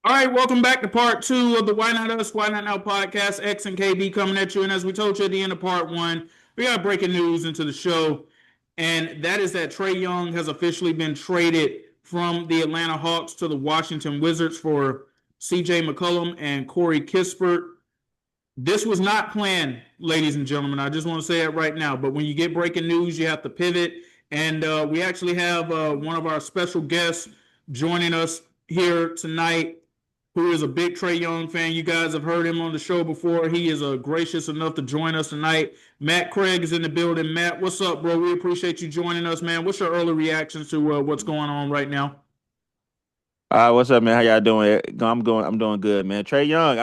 All right, welcome back to part two of the Why Not Us, Why Not Now podcast. X and KB coming at you. And as we told you at the end of part one, we got breaking news into the show. And that is that Trae Young has officially been traded from the Atlanta Hawks to the Washington Wizards for CJ McCollum and Kory Kispert. This was not planned, ladies and gentlemen. I just want to say it right now. But when you get breaking news, you have to pivot. And we actually have one of our special guests joining us here tonight who is a big Trae Young fan. You guys have heard him on the show before. He is gracious enough to join us tonight. Matt Craig is in the building. Matt, what's up, bro? We appreciate you joining us, man. What's your early reactions to what's going on right now? What's up, man? How y'all doing? I'm doing good, man. Trey Young,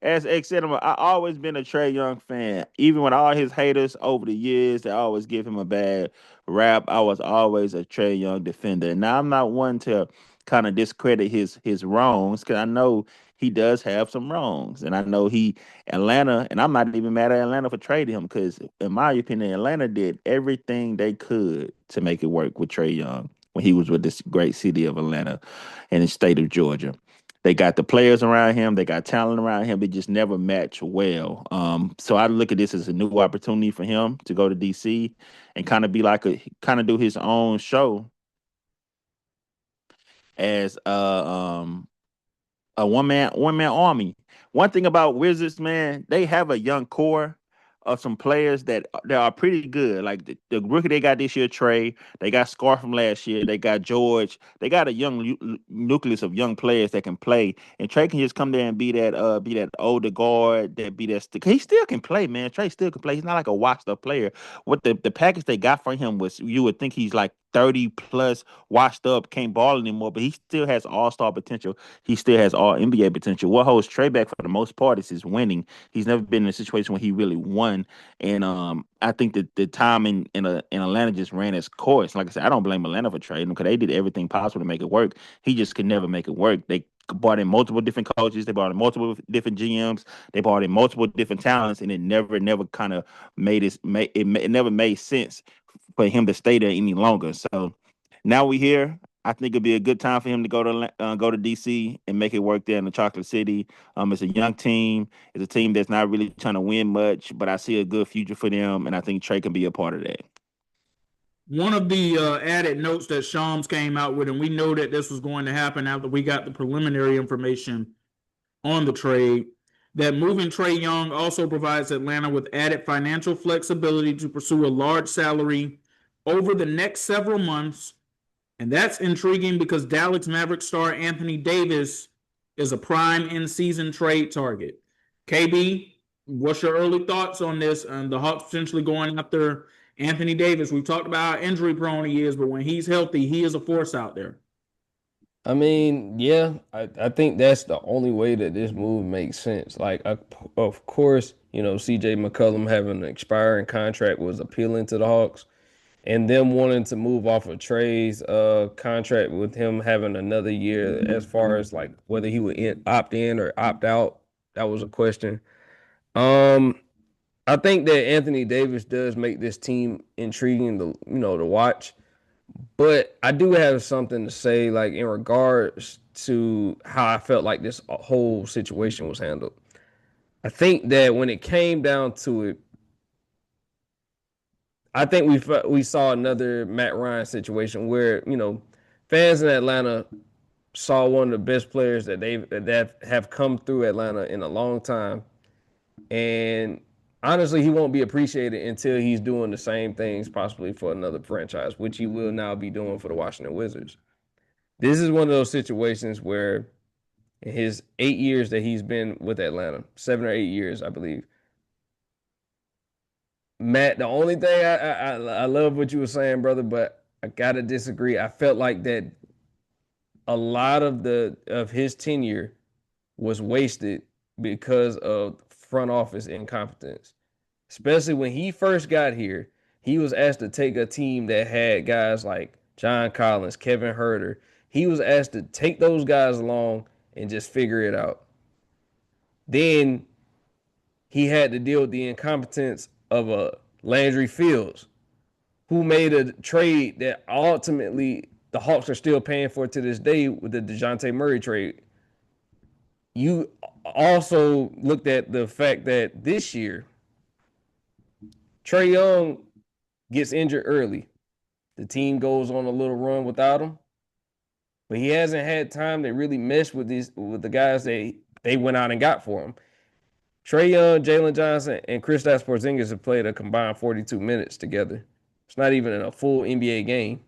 as X said, I always been a Trey Young fan. Even with all his haters over the years, they always give him a bad rap. I was always a Trey Young defender. Now I'm not one to kind of discredit his wrongs because I know he does have some wrongs, and I know he Atlanta, and I'm not even mad at Atlanta for trading him because, in my opinion, Atlanta did everything they could to make it work with Trey Young when he was with this great city of Atlanta in the state of Georgia. They got the players around him. They got talent around him. They just never match well. So I look at this as a new opportunity for him to go to DC and kind of be like kind of do his own show as a one man army. One thing about Wizards, man, they have a young core of some players that are pretty good. Like the rookie they got this year, Trey. They got Scar from last year. They got George. They got a young nucleus of young players that can play. And Trey can just come there and be that older guard that be that. He still can play, man. Trey still can play. He's not like a washed up player. What the package they got for him was, you would think he's like 30 plus, washed up, can't ball anymore, but he still has all star potential. He still has all NBA potential. What holds Trey back for the most part is his winning. He's never been in a situation where he really won. And I think that the time in Atlanta just ran its course. Like I said, I don't blame Atlanta for trading him because they did everything possible to make it work. He just could never make it work. They brought in multiple different coaches. They brought in multiple different GMs. They brought in multiple different talents, and it never kind of it never made sense for him to stay there any longer. So now we here. I think it'd be a good time for him to go to DC and make it work there in the Chocolate City. It's a young team. It's a team that's not really trying to win much, but I see a good future for them, and I think Trey can be a part of that. One of the added notes that Shams came out with, and we know that this was going to happen after we got the preliminary information on the trade, that moving Trae Young also provides Atlanta with added financial flexibility to pursue a large salary over the next several months. And that's intriguing because Dallas Maverick star Anthony Davis is a prime in season trade target. KB, what's your early thoughts on this and the Hawks potentially going after Anthony Davis? We've talked about how injury prone he is, but when he's healthy, he is a force out there. I mean, yeah, I think that's the only way that this move makes sense. Like, of course, CJ McCollum having an expiring contract was appealing to the Hawks, and them wanting to move off of Trey's contract with him having another year, as far as like whether he would opt in or opt out, that was a question. Um, I think that Anthony Davis does make this team intriguing to watch. But I do have something to say, like in regards to how I felt like this whole situation was handled. I think that when it came down to it, I think we saw another Matt Ryan situation where fans in Atlanta saw one of the best players that have come through Atlanta in a long time, and honestly, he won't be appreciated until he's doing the same things possibly for another franchise, which he will now be doing for the Washington Wizards. This is one of those situations where in his 8 years that he's been with Atlanta, 7 or 8 years, I believe. Matt, the only thing I love what you were saying, brother, but I gotta disagree. I felt like that a lot of his tenure was wasted because of front office incompetence. Especially when he first got here, he was asked to take a team that had guys like John Collins, Kevin Herter. He was asked to take those guys along and just figure it out. Then he had to deal with the incompetence of a Landry Fields, who made a trade that ultimately the Hawks are still paying for to this day with the DeJounte Murray trade. you also looked at the fact that this year Trae Young gets injured early. The team goes on a little run without him, but he hasn't had time to really mesh with the guys they went out and got for him. Trae Young, Jalen Johnson, and Kristaps Porzingis have played a combined 42 minutes together. It's not even in a full NBA game.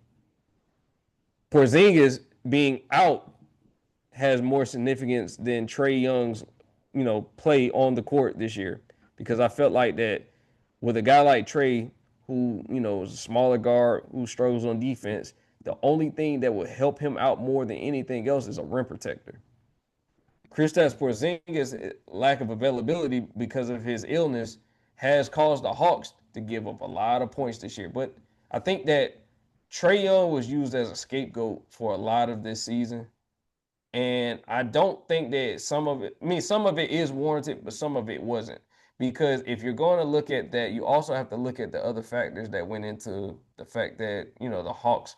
Porzingis being out has more significance than Trae Young's, play on the court this year, because I felt like that with a guy like Trae, who is a smaller guard who struggles on defense, the only thing that would help him out more than anything else is a rim protector. Kristaps Porzingis' lack of availability because of his illness has caused the Hawks to give up a lot of points this year. But I think that Trae Young was used as a scapegoat for a lot of this season. And I don't think that some of it is warranted, but some of it wasn't. Because if you're going to look at that, you also have to look at the other factors that went into the fact that, the Hawks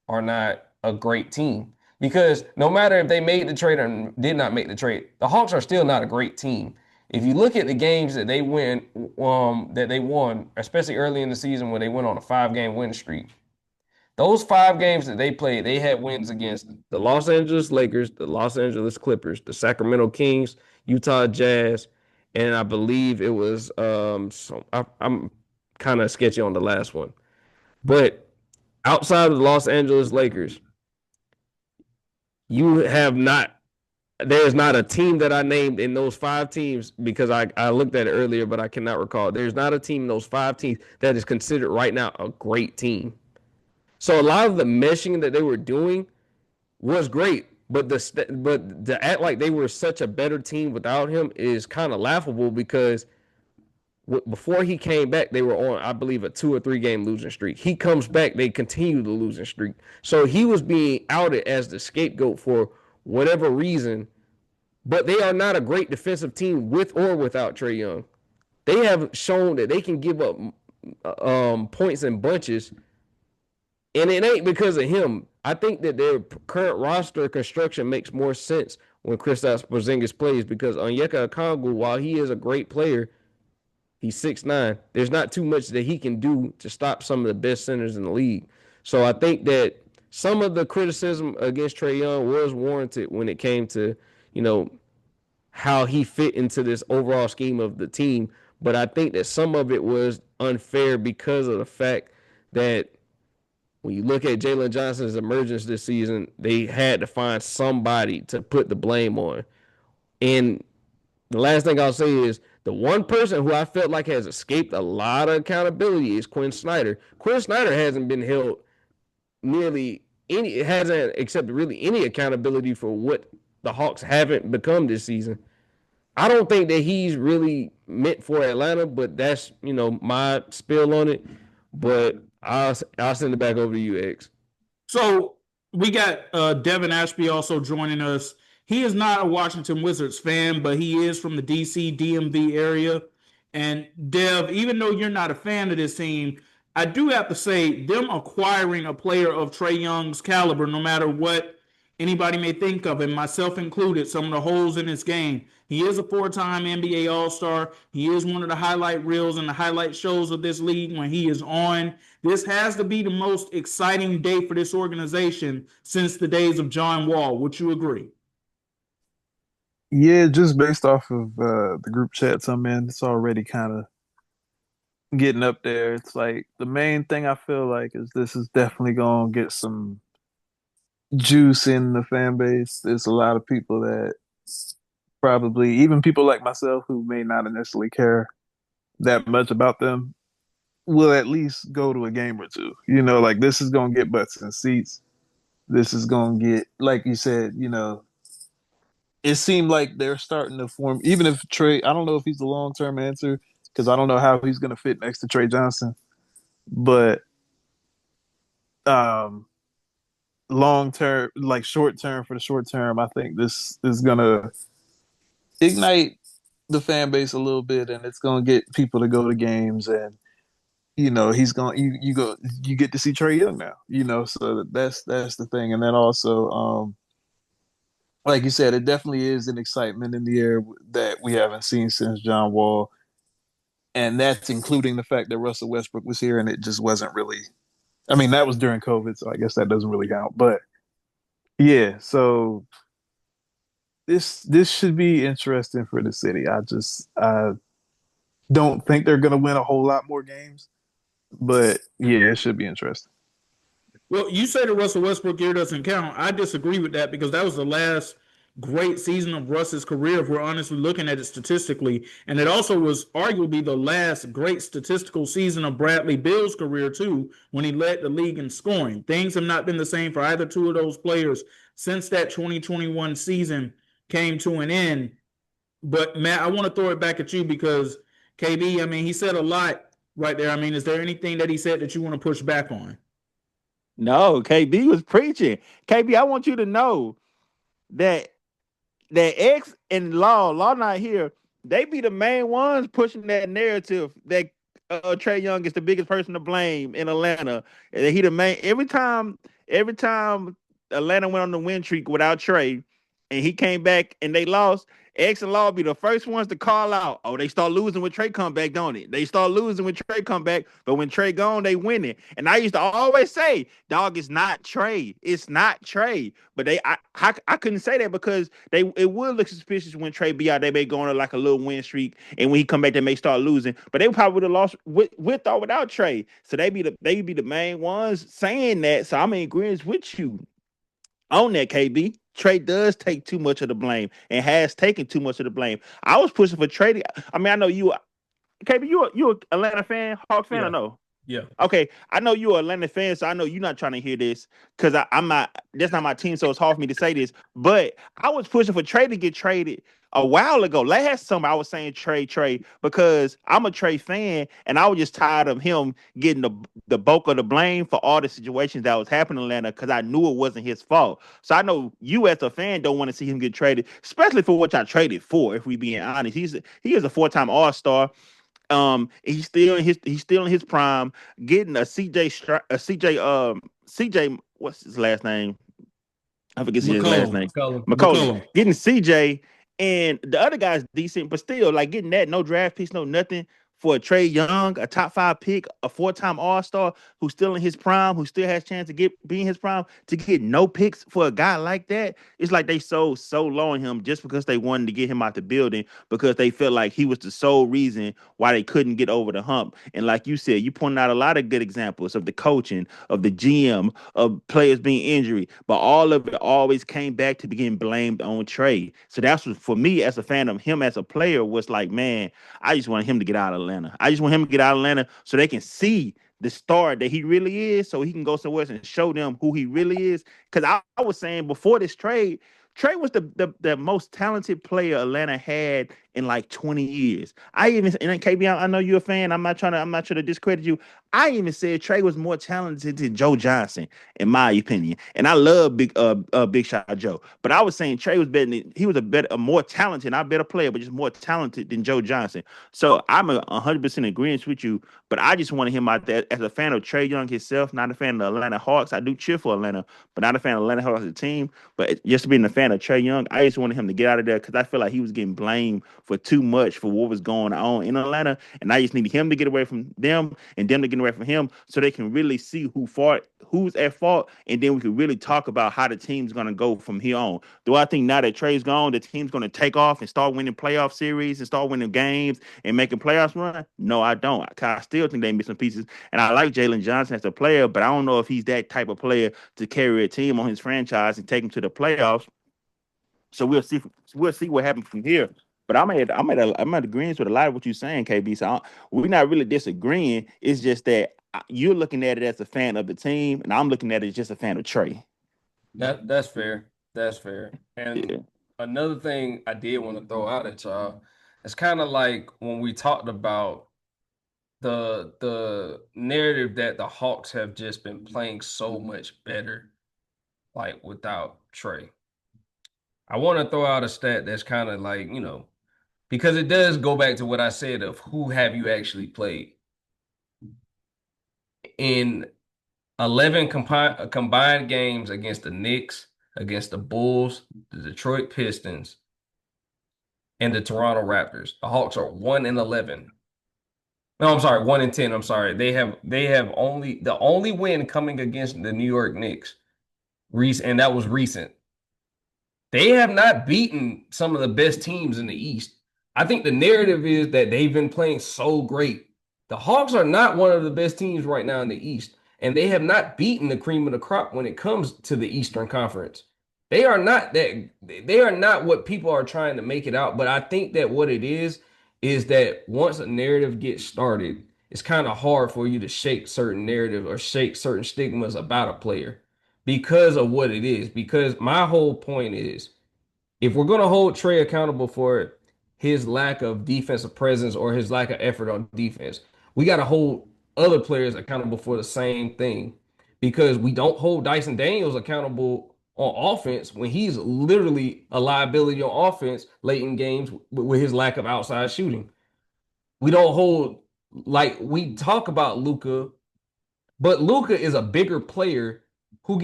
are not a great team. Because no matter if they made the trade or did not make the trade, the Hawks are still not a great team. If you look at the games that they won, especially early in the season when they went on a 5-game win streak, those 5 games that they played, they had wins against the Los Angeles Lakers, the Los Angeles Clippers, the Sacramento Kings, Utah Jazz, and I believe it was I'm kind of sketchy on the last one. But outside of the Los Angeles Lakers, you have not there's not a team that I named in those 5 teams, because I looked at it earlier, but I cannot recall. There's not a team in those 5 teams that is considered right now a great team. So a lot of the meshing that they were doing was great, but to act like they were such a better team without him is kind of laughable, because before he came back, they were on, I believe, a 2 or 3 game losing streak. He comes back, they continue the losing streak. So he was being outed as the scapegoat for whatever reason, but they are not a great defensive team with or without Trae Young. They have shown that they can give up points in bunches, and it ain't because of him. I think that their current roster construction makes more sense when Kristaps Porzingis plays, because Onyeka Okongwu, while he is a great player, he's 6'9". There's not too much that he can do to stop some of the best centers in the league. So I think that some of the criticism against Trae Young was warranted when it came to, how he fit into this overall scheme of the team. But I think that some of it was unfair because of the fact that when you look at Jalen Johnson's emergence this season, they had to find somebody to put the blame on. And the last thing I'll say is the one person who I felt like has escaped a lot of accountability is Quinn Snyder. Quinn Snyder hasn't been held hasn't accepted really any accountability for what the Hawks haven't become this season. I don't think that he's really meant for Atlanta, but that's, my spill on it. But I'll send it back over to you, X. So we got Devon Ashby also joining us. He is not a Washington Wizards fan, but he is from the DC DMV area. And Dev, even though you're not a fan of this team, I do have to say them acquiring a player of Trae Young's caliber, no matter what anybody may think of him, myself included, some of the holes in his game. He is a 4-time NBA All-Star. He is one of the highlight reels and the highlight shows of this league when he is on. This has to be the most exciting day for this organization since the days of John Wall. Would you agree? Yeah, just based off of the group chats I'm in, it's already kind of getting up there. It's like the main thing I feel like is this is definitely going to get some juice in the fan base. There's a lot of people that probably, even people like myself who may not initially care that much about them, will at least go to a game or two. Like this is going to get butts and seats. This is going to get, like you said, it seemed like they're starting to form, even if Trae, I don't know if he's the long-term answer because I don't know how he's going to fit next to Trae Johnson, but long-term, like short-term for the short term, I think this is going to ignite the fan base a little bit, and it's going to get people to go to games, and he's going you get to see Trae Young now, so that's the thing. And then also like you said, it definitely is an excitement in the air that we haven't seen since John Wall, and that's including the fact that Russell Westbrook was here, and it just wasn't really. I mean, that was during COVID, so I guess that doesn't really count. But yeah, so this should be interesting for the city. I don't think they're going to win a whole lot more games, but yeah, it should be interesting. Well, you say the Russell Westbrook year doesn't count. I disagree with that because that was the last great season of Russ's career, if we're honestly looking at it statistically. And it also was arguably the last great statistical season of Bradley Beal's career, too, when he led the league in scoring. Things have not been the same for either two of those players since that 2021 season came to an end. But, Matt, I want to throw it back at you because KB, I mean, he said a lot right there. I mean, is there anything that he said that you want to push back on? No, KB was preaching. KB, I want you to know that X and Law not here. They be the main ones pushing that narrative that Trae Young is the biggest person to blame in Atlanta. And he the main every time Atlanta went on the win streak without Trae, and he came back and they lost. X and Law be the first ones to call out. Oh, they start losing when Trae come back, don't it? They start losing when Trae come back, but when Trae gone, they win it. And I used to always say, "Dog, it's not Trae. It's not Trae." But I couldn't say that because it would look suspicious when Trae be out. They may go on like a little win streak, and when he come back, they may start losing. But they probably would have lost with or without Trae. So they be the main ones saying that. So I'm in agreement with you on that, KB. Trae does take too much of the blame and has taken too much of the blame. I was pushing for Trae. I mean, I know you, KB. You a Atlanta fan, Hawks fan, Yeah. or no? Yeah. Okay, I know you're an Atlanta fan, so I know you're not trying to hear this because I'm not. That's not my team, so it's hard for me to say this. But I was pushing for Trae to get traded a while ago. Last summer, I was saying Trae, because I'm a Trae fan, and I was just tired of him getting the bulk of the blame for all the situations that was happening in Atlanta because I knew it wasn't his fault. So I know you as a fan don't want to see him get traded, especially for what I traded for. If we being honest, he is a 4-time All-Star. He's still in his prime, getting a CJ. What's his last name? I forget his last name. McCollum. Getting CJ, and the other guy's decent, but still, like, getting that, no draft picks, no nothing, for a Trae Young, a top 5 pick, a 4-time All-Star who's still in his prime, who still has a chance to be in his prime, to get no picks for a guy like that. It's like they sold so low on him just because they wanted to get him out the building, because they felt like he was the sole reason why they couldn't get over the hump. And like you said, you pointed out a lot of good examples of the coaching, of the GM, of players being injured, but all of it always came back to being blamed on Trae. So that's what, for me as a fan of him as a player, was like, man, I just want him to get out of Atlanta. I just want him to get out of Atlanta so they can see the star that he really is, so he can go somewhere else and show them who he really is. Because I was saying before this trade, Trae was the most talented player Atlanta had in like 20 years. I even, and KB, I know you're a fan. I'm not trying to discredit you. I even said Trae was more talented than Joe Johnson, in my opinion. And I love Big Shot Joe. But I was saying Trae was better than, he was a more talented, not better player, but just more talented than Joe Johnson. So I'm 100% agreeing with you. But I just wanted him out there as a fan of Trae Young himself, not a fan of the Atlanta Hawks. I do cheer for Atlanta, but not a fan of Atlanta Hawks as a team. But just being a fan of Trae Young, I just wanted him to get out of there because I feel like he was getting blamed for too much for what was going on in Atlanta. And I just needed him to get away from them and them to get away from him so they can really see who's at fault. And then we could really talk about how the team's going to go from here on. Do I think now that Trae's gone, the team's going to take off and start winning playoff series and start winning games and making playoffs run? No, I don't. I still think they missing pieces. And I like Jalen Johnson as a player, but I don't know if he's that type of player to carry a team on his franchise and take them to the playoffs. So we'll see. We'll see what happens from here. But I'm at agreement with a lot of what you're saying, KB. So we're not really disagreeing. It's just that you're looking at it as a fan of the team, and I'm looking at it as just a fan of Trae. That's fair. That's fair. And Yeah. another thing I did want to throw out at y'all, it's kind of like when we talked about the narrative that the Hawks have just been playing so much better, like without Trae. I want to throw out a stat that's kind of like, because it does go back to what I said of who have you actually played. In 11 combined games against the Knicks, against the Bulls, the Detroit Pistons, and the Toronto Raptors. The Hawks are 1-11. No, I'm sorry, 1-10. I'm sorry. They have only the only win coming against the New York Knicks, and that was recent. They have not beaten some of the best teams in the East. I think the narrative is that they've been playing so great. The Hawks are not one of the best teams right now in the East, and they have not beaten the cream of the crop when it comes to the Eastern Conference. They are not what people are trying to make it out, but I think that what it is that once a narrative gets started, it's kind of hard for you to shake certain narrative or shake certain stigmas about a player because of what it is. Because my whole point is, if we're going to hold Trae accountable for his lack of defensive presence or his lack of effort on defense, we got to hold other players accountable for the same thing, because we don't hold Dyson Daniels accountable on offense when he's literally a liability on offense late in games with his lack of outside shooting. We don't hold, like, we talk about Luka, but Luka is a bigger player who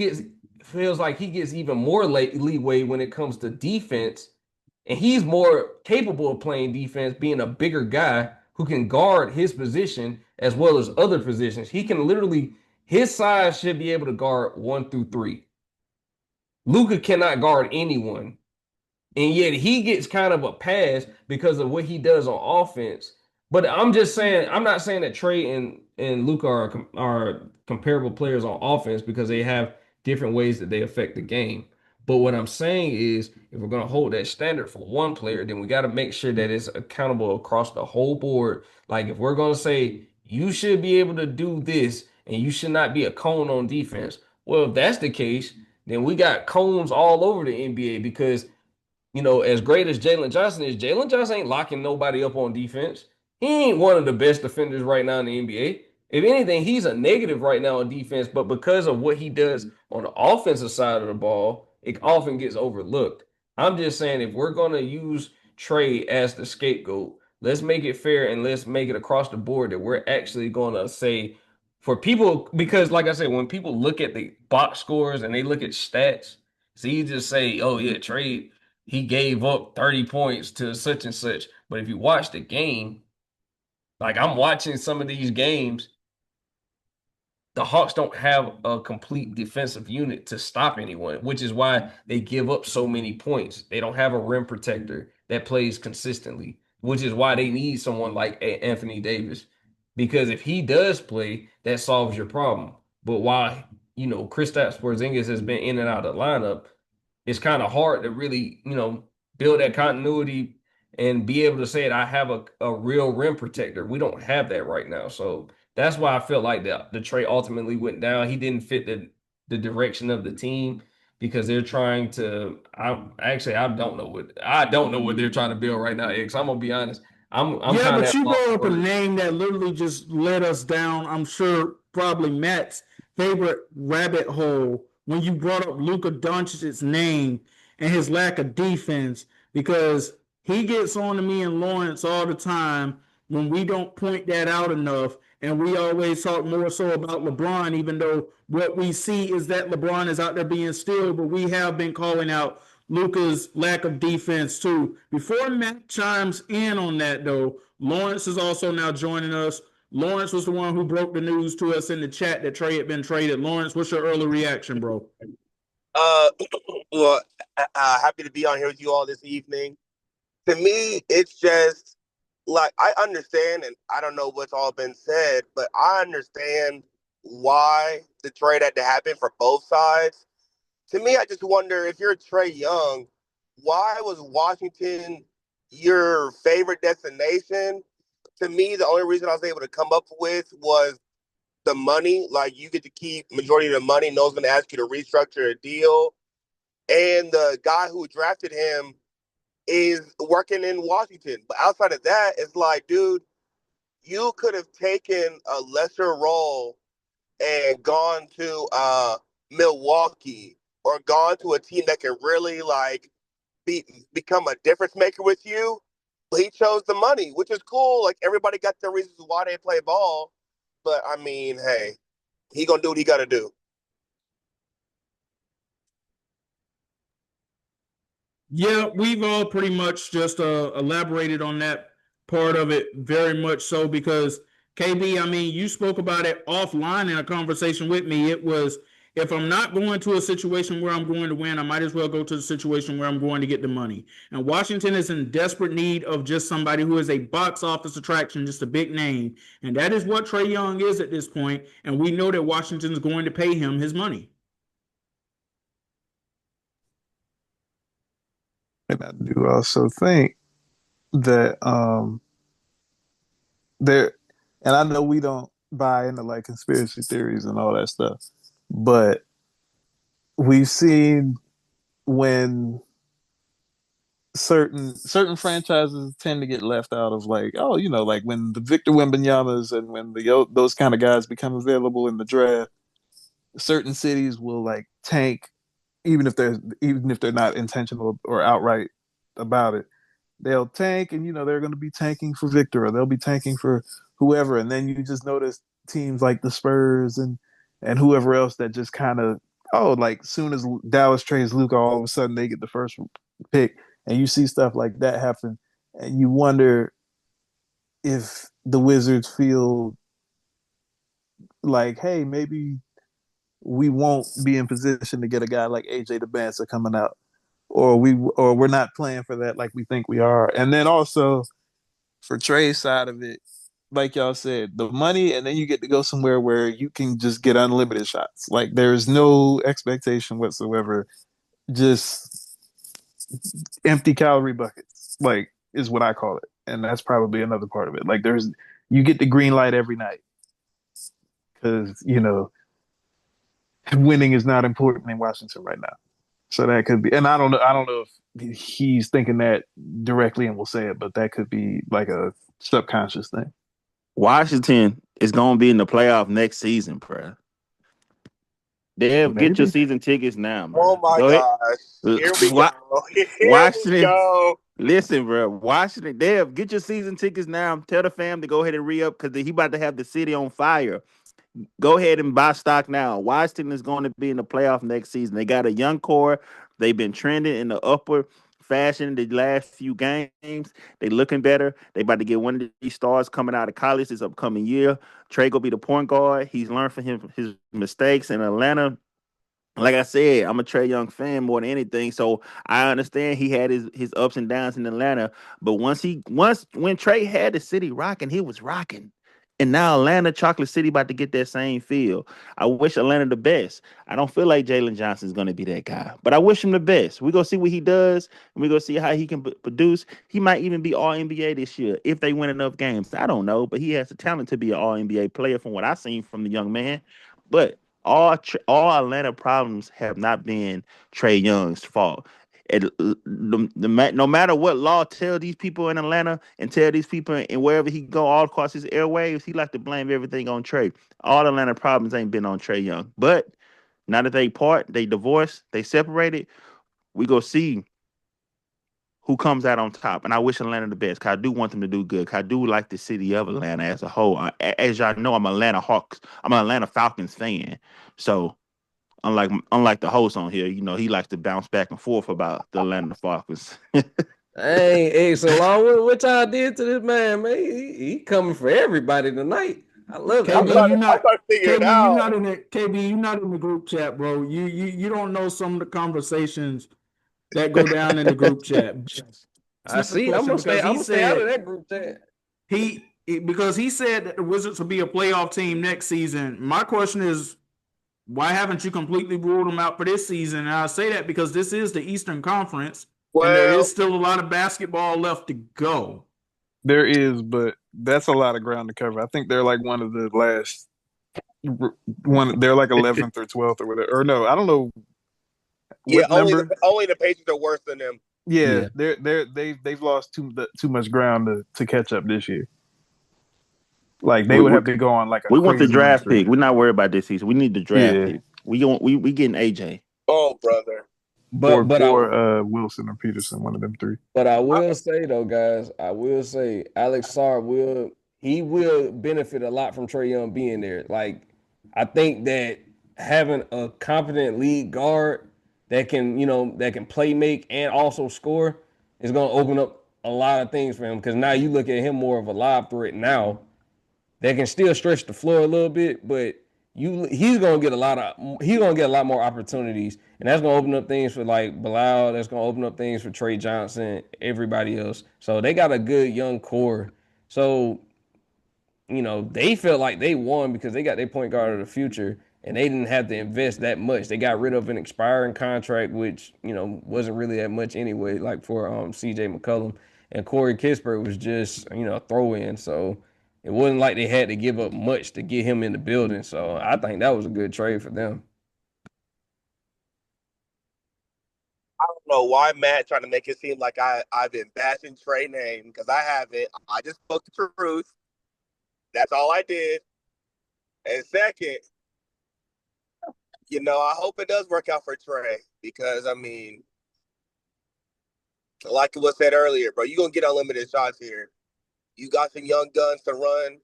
feels like he gets even more leeway when it comes to defense, and he's more capable of playing defense, being a bigger guy who can guard his position as well as other positions. He can literally, his size should be able to guard 1 through 3. Luka cannot guard anyone, and yet he gets kind of a pass because of what he does on offense. But I'm just saying, I'm not saying that Trae and Luka are comparable players on offense, because they have different ways that they affect the game. But what I'm saying is, if we're going to hold that standard for one player, then we got to make sure that it's accountable across the whole board. Like, if we're going to say you should be able to do this and you should not be a cone on defense, well, if that's the case, then we got cones all over the NBA, because as great as Jalen Johnson ain't locking nobody up on defense. He ain't one of the best defenders right now in the NBA. If anything, he's a negative right now on defense, but because of what he does on the offensive side of the ball, it often gets overlooked. I'm just saying, if we're going to use Trae as the scapegoat, let's make it fair and let's make it across the board that we're actually going to say, for people, because like I said, when people look at the box scores and they look at stats, it's easy to say, oh yeah, Trae, he gave up 30 points to such and such. But if you watch the game, like I'm watching some of these games, the Hawks don't have a complete defensive unit to stop anyone, which is why they give up so many points. They don't have a rim protector that plays consistently, which is why they need someone like Anthony Davis. Because if he does play, that solves your problem. But while, Kristaps Porzingis has been in and out of the lineup, it's kind of hard to really, build that continuity and be able to say that I have a real rim protector. We don't have that right now. So that's why I felt like the trade ultimately went down. He didn't fit the direction of the team, because they're trying to. I don't know what they're trying to build right now, X. I'm gonna be honest. I'm Yeah, kind but of you brought up a name that literally just led us down, I'm sure, probably Matt's favorite rabbit hole when you brought up Luka Doncic's name and his lack of defense, because he gets on to me and Lawrence all the time when we don't point that out enough. And we always talk more so about LeBron, even though what we see is that LeBron is out there being still, but we have been calling out Luka's lack of defense too. Before Matt chimes in on that, though, Lawrence is also now joining us. Lawrence was the one who broke the news to us in the chat that Trae had been traded. Lawrence, what's your early reaction, bro? Well, happy to be on here with you all this evening. To me, it's just like, I understand, and I don't know what's all been said, but I understand why the trade had to happen for both sides. To me, I just wonder, if you're Trae Young, why was Washington your favorite destination? To me, the only reason I was able to come up with was the money. Like, you get to keep majority of the money. No one's going to ask you to restructure a deal. And the guy who drafted him is working in Washington. But outside of that, it's like, dude, you could have taken a lesser role and gone to Milwaukee, or gone to a team that can really like become a difference maker with you. But he chose the money, which is cool. Like, everybody got their reasons why they play ball. But I mean, hey, he gonna do what he gotta do. Yeah, we've all pretty much just elaborated on that part of it very much so because KB, I mean, you spoke about it offline in a conversation with me. It was if I'm not going to a situation where I'm going to win, I might as well go to the situation where I'm going to get the money. And Washington is in desperate need of just somebody who is a box office attraction, just a big name. And that is what Trae Young is at this point. And we know that Washington is going to pay him his money. And I do also think that there, and I know we don't buy into like conspiracy theories and all that stuff, but we've seen when certain franchises tend to get left out of like, oh, like when the Victor Wembanyama's and when those kind of guys become available in the draft, certain cities will like tank even if they're not intentional or outright about it. They'll tank, and they're going to be tanking for Victor, or they'll be tanking for whoever, and then you just notice teams like the Spurs and whoever else that just kind of, like soon as Dallas trades Luka, all of a sudden they get the first pick, and you see stuff like that happen, and you wonder if the Wizards feel like, hey, maybe we won't be in position to get a guy like AJ DeBanza coming out, or we're not playing for that like we think we are. And then also for Trae's side of it, like y'all said, the money, and then you get to go somewhere where you can just get unlimited shots. Like there's no expectation whatsoever, just empty calorie buckets. Like is what I call it, and that's probably another part of it. Like you get the green light every night because winning is not important in Washington right now. So that could be, and I don't know if he's thinking that directly and will say it, but that could be like a subconscious thing. Washington is gonna be in the playoff next season, bro. Dev, get your Maybe. season tickets now, bro. Oh my Go ahead. gosh. Here we go. Here we Washington, go. listen, bro. Washington, Dev, get your season tickets now. Tell the fam to go ahead and re-up because he about to have the city on fire. Go ahead and buy stock now. Washington is going to be in the playoff next season. They got a young core. They've been trending in the upper fashion the last few games. They looking better. They about to get one of these stars coming out of college this upcoming year. Trey will be the point guard. He's learned from his mistakes in Atlanta. Like I said, I'm a Trae Young fan more than anything, so I understand he had his ups and downs in Atlanta. But when Trey had the city rocking, he was rocking. And now Atlanta, Chocolate City, about to get that same feel. I wish Atlanta the best. I don't feel like Jalen Johnson's going to be that guy, but I wish him the best. We go see what he does, and we go see how he can produce. He might even be All NBA this year if they win enough games. I don't know, but he has the talent to be an All NBA player from what I've seen from the young man. But all Atlanta problems have not been Trae Young's fault. No matter what law tell these people in Atlanta and tell these people and wherever he go all across his airwaves, he like to blame everything on Trae. All Atlanta problems ain't been on Trae Young. But now that they part, they divorced, they separated, we go see who comes out on top. And I wish Atlanta the best. Cause I do want them to do good. Cause I do like the city of Atlanta as a whole. As y'all know, I'm an Atlanta Hawks. I'm an Atlanta Falcons fan. So unlike the host on here, he likes to bounce back and forth about the Atlanta Falcons. Hey, so long what y'all did to this man, man. He coming for everybody tonight. I love it. I'm KB, trying you're to, I'm not trying to figure it KB, you're out. not in the KB, you're not in the group chat, bro. You don't know some of the conversations that go down in the group chat. I Simple see. question because I'm he gonna stay out of said that group chat. because he said that the Wizards will be a playoff team next season. My question is, why haven't you completely ruled them out for this season? And I say that because this is the Eastern Conference, and there Well, is still a lot of basketball left to go. There is, but that's a lot of ground to cover. I think they're like one of the last one. They're like 11th or 12th or whatever. Or no, I don't know yeah, what number. only the Patriots are worse than them. Yeah, Yeah. they've lost too much ground to catch up this year. Like they we, would we, have to go on like a we want the crazy win draft streak. pick. We're not worried about this season. We need the draft Yeah, pick. We getting AJ. Oh, brother. But or but or Wilson or Peterson, one of them three. I will say though, guys, I will say Alex Sarr will benefit a lot from Trae Young being there. Like I think that having a competent lead guard that can play make and also score, is gonna open up a lot of things for him. Because now you look at him more of a live threat now that can still stretch the floor a little bit, but he's gonna get a lot more opportunities, and that's gonna open up things for like Bilal. That's gonna open up things for Trey Johnson, everybody else. So they got a good young core. So they felt like they won because they got their point guard of the future, and they didn't have to invest that much. They got rid of an expiring contract, which wasn't really that much anyway. Like for C.J. McCollum, and Kory Kispert was just a throw in. So it wasn't like they had to give up much to get him in the building. So I think that was a good trade for them. I don't know why Matt trying to make it seem like I've been bashing Trae name, because I haven't. I just spoke the truth. That's all I did. And second, I hope it does work out for Trae, because like it was said earlier, bro, you're gonna get unlimited shots here. You got some young guns to run.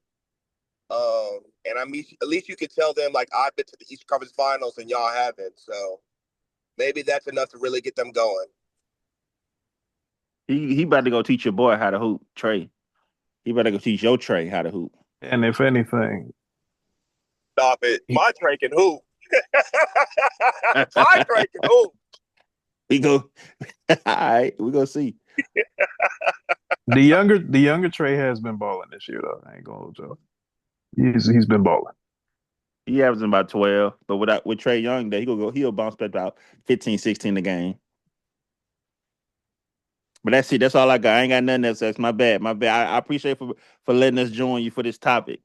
And at least you could tell them, like, I've been to the Eastern Conference Finals and y'all haven't. So maybe that's enough to really get them going. He about to go teach your boy how to hoop, Trae. He better go teach your Trae how to hoop. And if anything, Stop it. My Trae can hoop. My Trae can hoop. We go. All right, we gonna see. the younger Trae has been balling this year, though. I ain't gonna hold you. He's been balling. He averaging about 12, but with Trae Young, he'll bounce back about 15, 16 a game. But that's it. That's all I got. I ain't got nothing else. That's my bad. I appreciate for letting us join you for this topic.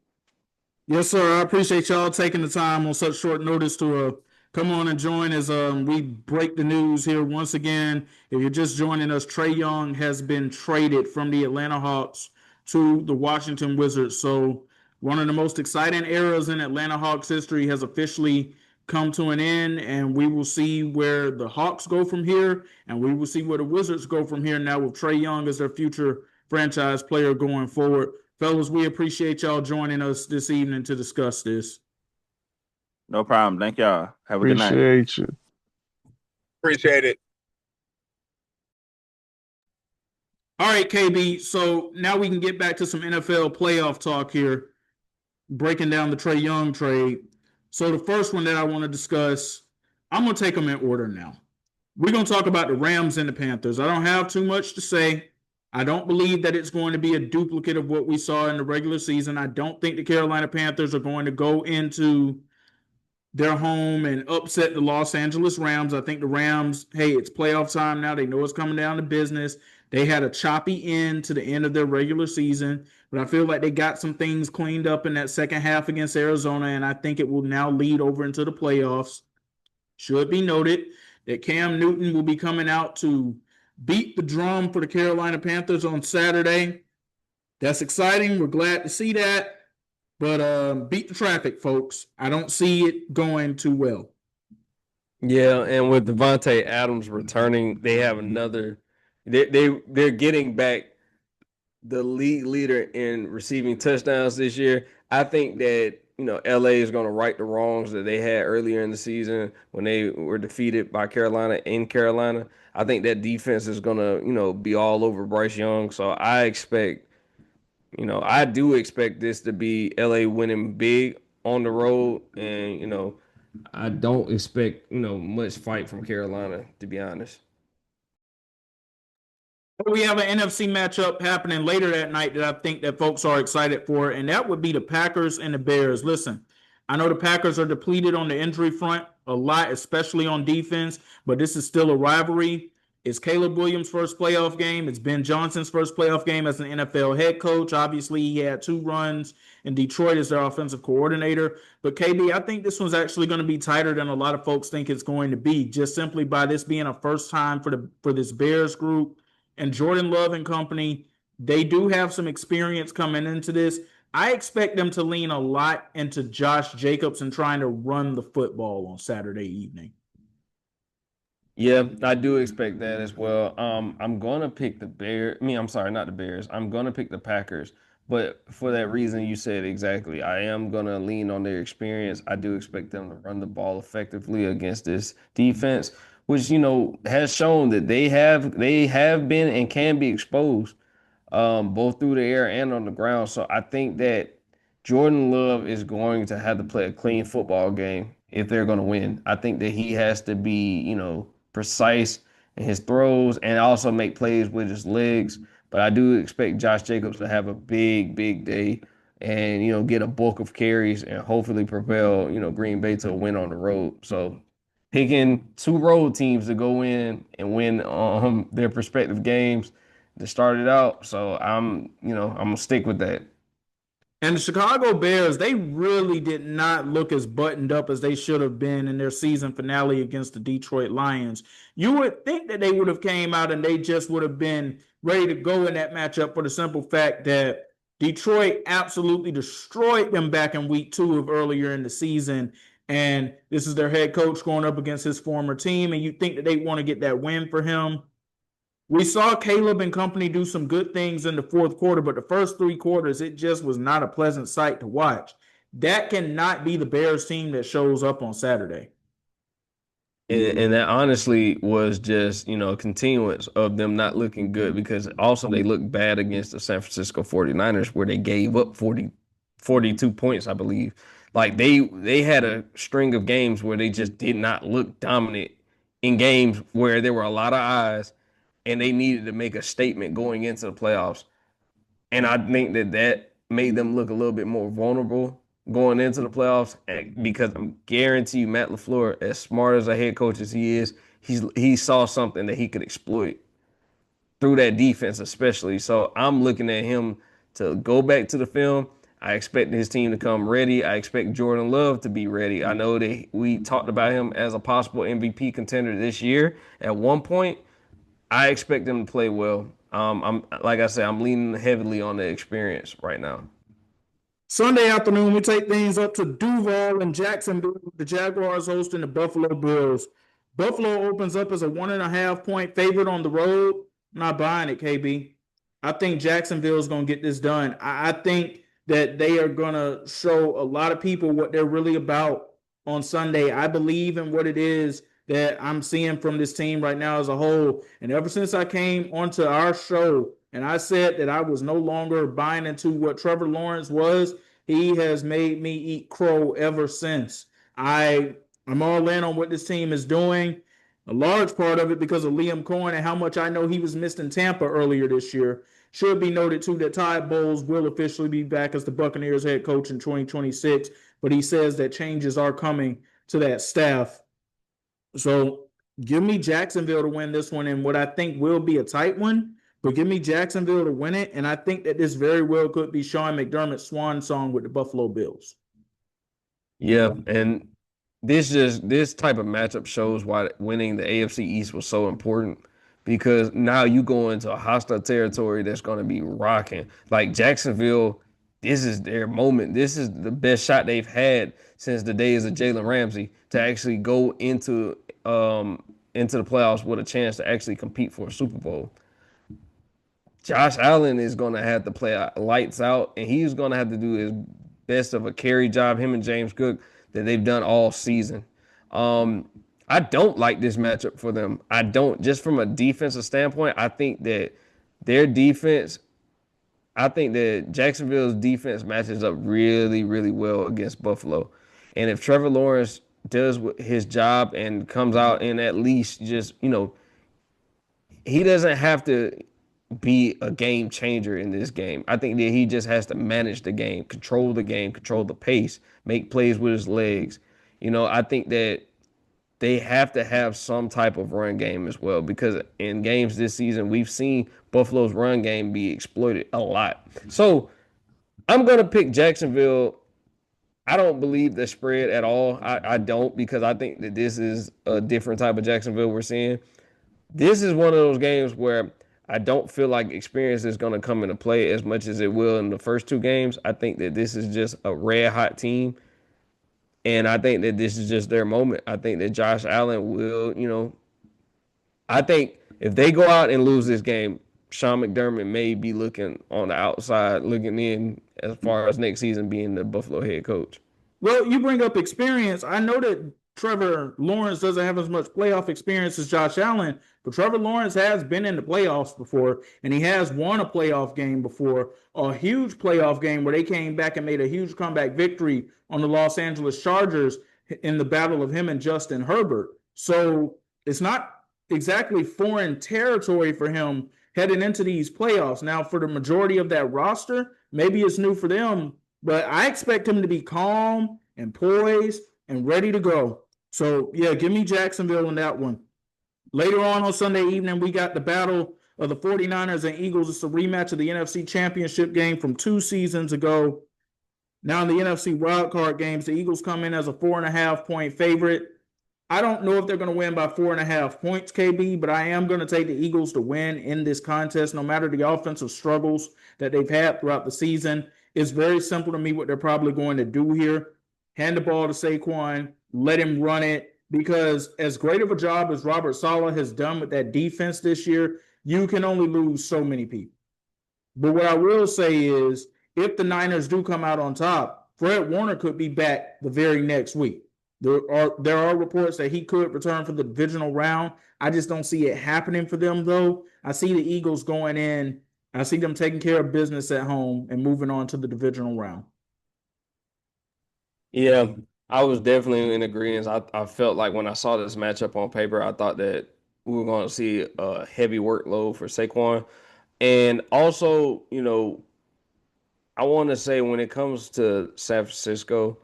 Yes, sir. I appreciate y'all taking the time on such short notice to come on and join as we break the news here once again. If you're just joining us, Trae Young has been traded from the Atlanta Hawks to the Washington Wizards. So one of the most exciting eras in Atlanta Hawks history has officially come to an end, and we will see where the Hawks go from here, and we will see where the Wizards go from here now with Trae Young as their future franchise player going forward. Fellas, we appreciate y'all joining us this evening to discuss this. No problem. Thank y'all. Have a good night. Appreciate you. Appreciate it. All right, KB. So now we can get back to some NFL playoff talk here, breaking down the Trae Young trade. So the first one that I want to discuss, I'm going to take them in order now. We're going to talk about the Rams and the Panthers. I don't have too much to say. I don't believe that it's going to be a duplicate of what we saw in the regular season. I don't think the Carolina Panthers are going to go into their home and upset the Los Angeles Rams. I think the Rams, hey, it's playoff time now. They know it's coming down to business. They had a choppy end to the end of their regular season, but I feel like they got some things cleaned up in that second half against Arizona, and I think it will now lead over into the playoffs. Should be noted that Cam Newton will be coming out to beat the drum for the Carolina Panthers on Saturday. That's exciting. We're glad to see that. But beat the traffic, folks. I don't see it going too well. Yeah, and with Devontae Adams returning, they have another. They're getting back the league leader in receiving touchdowns this year. I think that LA is going to right the wrongs that they had earlier in the season when they were defeated by Carolina in Carolina. I think that defense is going to be all over Bryce Young. So I do expect this to be LA winning big on the road, and I don't expect much fight from Carolina, to be honest. We have an NFC matchup happening later that night that I think that folks are excited for, and that would be the Packers and the Bears. Listen, I know the Packers are depleted on the injury front a lot, especially on defense, but this is still a rivalry. It's Caleb Williams' first playoff game. It's Ben Johnson's first playoff game as an NFL head coach. Obviously, he had 2 runs in Detroit as their offensive coordinator. But KB, I think this one's actually going to be tighter than a lot of folks think it's going to be, just simply by this being a first time for this Bears group. And Jordan Love and company, they do have some experience coming into this. I expect them to lean a lot into Josh Jacobs and trying to run the football on Saturday evening. Yeah, I do expect that as well. I'm gonna pick the Bears. I'm sorry, not the Bears. I'm gonna pick the Packers. But for that reason you said exactly, I am gonna lean on their experience. I do expect them to run the ball effectively against this defense. which has shown that they have been and can be exposed, both through the air and on the ground. So I think that Jordan Love is going to have to play a clean football game if they're going to win. I think that he has to be, precise in his throws and also make plays with his legs. But I do expect Josh Jacobs to have a big, big day and, get a bulk of carries and hopefully propel, Green Bay to a win on the road. So picking two road teams to go in and win their respective games to start it out. So I'm gonna stick with that. And the Chicago Bears, they really did not look as buttoned up as they should have been in their season finale against the Detroit Lions. You would think that they would have came out and they just would have been ready to go in that matchup for the simple fact that Detroit absolutely destroyed them back in week 2 of earlier in the season. And this is their head coach going up against his former team. And you think that they want to get that win for him. We saw Caleb and company do some good things in the fourth quarter, but the first 3 quarters, it just was not a pleasant sight to watch. That cannot be the Bears team that shows up on Saturday. And that honestly was just, a continuance of them not looking good because also they looked bad against the San Francisco 49ers where they gave up 42 points, I believe. Like they had a string of games where they just did not look dominant in games where there were a lot of eyes and they needed to make a statement going into the playoffs. And I think that made them look a little bit more vulnerable going into the playoffs because I'm guarantee you Matt LaFleur, as smart as a head coach as he is, he saw something that he could exploit through that defense especially. So I'm looking at him to go back to the film. I expect his team to come ready. I expect Jordan Love to be ready. I know that we talked about him as a possible MVP contender this year at one point. I expect them to play well. I'm like I said, I'm leaning heavily on the experience right now. Sunday afternoon, we take things up to Duval and Jacksonville. The Jaguars hosting the Buffalo Bills. Buffalo opens up as a 1.5 point favorite on the road. I'm not buying it, KB. I think Jacksonville is going to get this done. I think that they are going to show a lot of people what they're really about on Sunday. I believe in what it is that I'm seeing from this team right now as a whole. And ever since I came onto our show and I said that I was no longer buying into what Trevor Lawrence was, he has made me eat crow ever since. I'm all in on what this team is doing. A large part of it because of Liam Cohen and how much I know he was missed in Tampa earlier this year. Should be noted, too, that Todd Bowles will officially be back as the Buccaneers head coach in 2026, but he says that changes are coming to that staff. So give me Jacksonville to win this one in what I think will be a tight one, but give me Jacksonville to win it. And I think that this very well could be Sean McDermott's swan song with the Buffalo Bills. Yeah, and this type of matchup shows why winning the AFC East was so important because now you go into a hostile territory that's going to be rocking. Like Jacksonville, this is their moment. This is the best shot they've had since the days of Jalen Ramsey to actually go into the playoffs with a chance to actually compete for a Super Bowl. Josh Allen is going to have to play lights out, and he's going to have to do his best of a carry job, him and James Cook, that they've done all season. I don't like this matchup for them. I don't. Just from a defensive standpoint, I think that Jacksonville's defense matches up really, really well against Buffalo. And if Trevor Lawrence does his job and comes out and at least just, he doesn't have to be a game changer in this game. I think that he just has to manage the game, control the pace, make plays with his legs. I think that they have to have some type of run game as well because in games this season, we've seen Buffalo's run game be exploited a lot. So I'm going to pick Jacksonville. I don't believe the spread at all. I don't because I think that this is a different type of Jacksonville we're seeing. This is one of those games where I don't feel like experience is going to come into play as much as it will in the first 2 games. I think that this is just a red hot team. And I think that this is just their moment. I think that Josh Allen will, I think if they go out and lose this game, Sean McDermott may be looking on the outside, looking in as far as next season being the Buffalo head coach. Well, you bring up experience. I know that Trevor Lawrence doesn't have as much playoff experience as Josh Allen, but Trevor Lawrence has been in the playoffs before, and he has won a playoff game before, a huge playoff game where they came back and made a huge comeback victory on the Los Angeles Chargers in the battle of him and Justin Herbert. So it's not exactly foreign territory for him heading into these playoffs. Now, for the majority of that roster, maybe it's new for them, but I expect him to be calm and poised and ready to go. So, yeah, give me Jacksonville in that one. Later on Sunday evening, we got the battle of the 49ers and Eagles. It's a rematch of the NFC Championship game from 2 seasons ago. Now in the NFC wildcard games, the Eagles come in as a 4.5-point favorite. I don't know if they're going to win by 4.5 points, KB, but I am going to take the Eagles to win in this contest, no matter the offensive struggles that they've had throughout the season. It's very simple to me what they're probably going to do here. Hand the ball to Saquon, let him run it, because as great of a job as Robert Saleh has done with that defense this year, you can only lose so many people. But what I will say is, if the Niners do come out on top, Fred Warner could be back the very next week. There are reports that he could return for the divisional round. I just don't see it happening for them, though. I see the Eagles going in. I see them taking care of business at home and moving on to the divisional round. Yeah, I was definitely in agreement. I felt like when I saw this matchup on paper, I thought that we were going to see a heavy workload for Saquon. And also, I want to say when it comes to San Francisco,